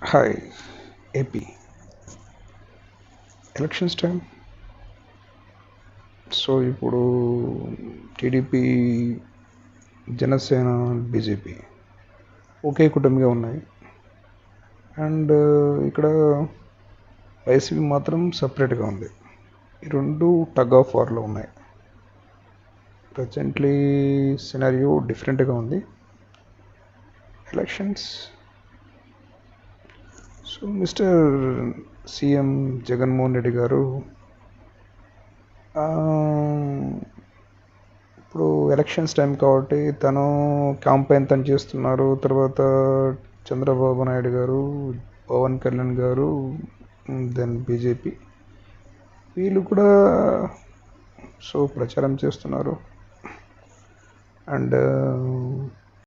Hi AP elections time. So ఇప్పుడు TDP, Janasena, BJP ఒకే కుటుంబంగా ఉన్నాయి. అండ్ ఇక్కడ వైసీపీ మాత్రం సపరేట్గా ఉంది. ఈ రెండు టగ్ ఆఫ్ వార్లో ఉన్నాయి. ప్రజెంట్లీ సినారియో డిఫరెంట్గా ఉంది. Elections. So mister CM Jaganmohan Reddy గారు ఇప్పుడు ఎలక్షన్స్ టైం కాబట్టి తను క్యాంపెయిన్ తను చేస్తున్నారు. తర్వాత చంద్రబాబు నాయుడు గారు, పవన్ కళ్యాణ్ గారు, దెన్ బీజేపీ వీళ్ళు కూడా సో ప్రచారం చేస్తున్నారు. అండ్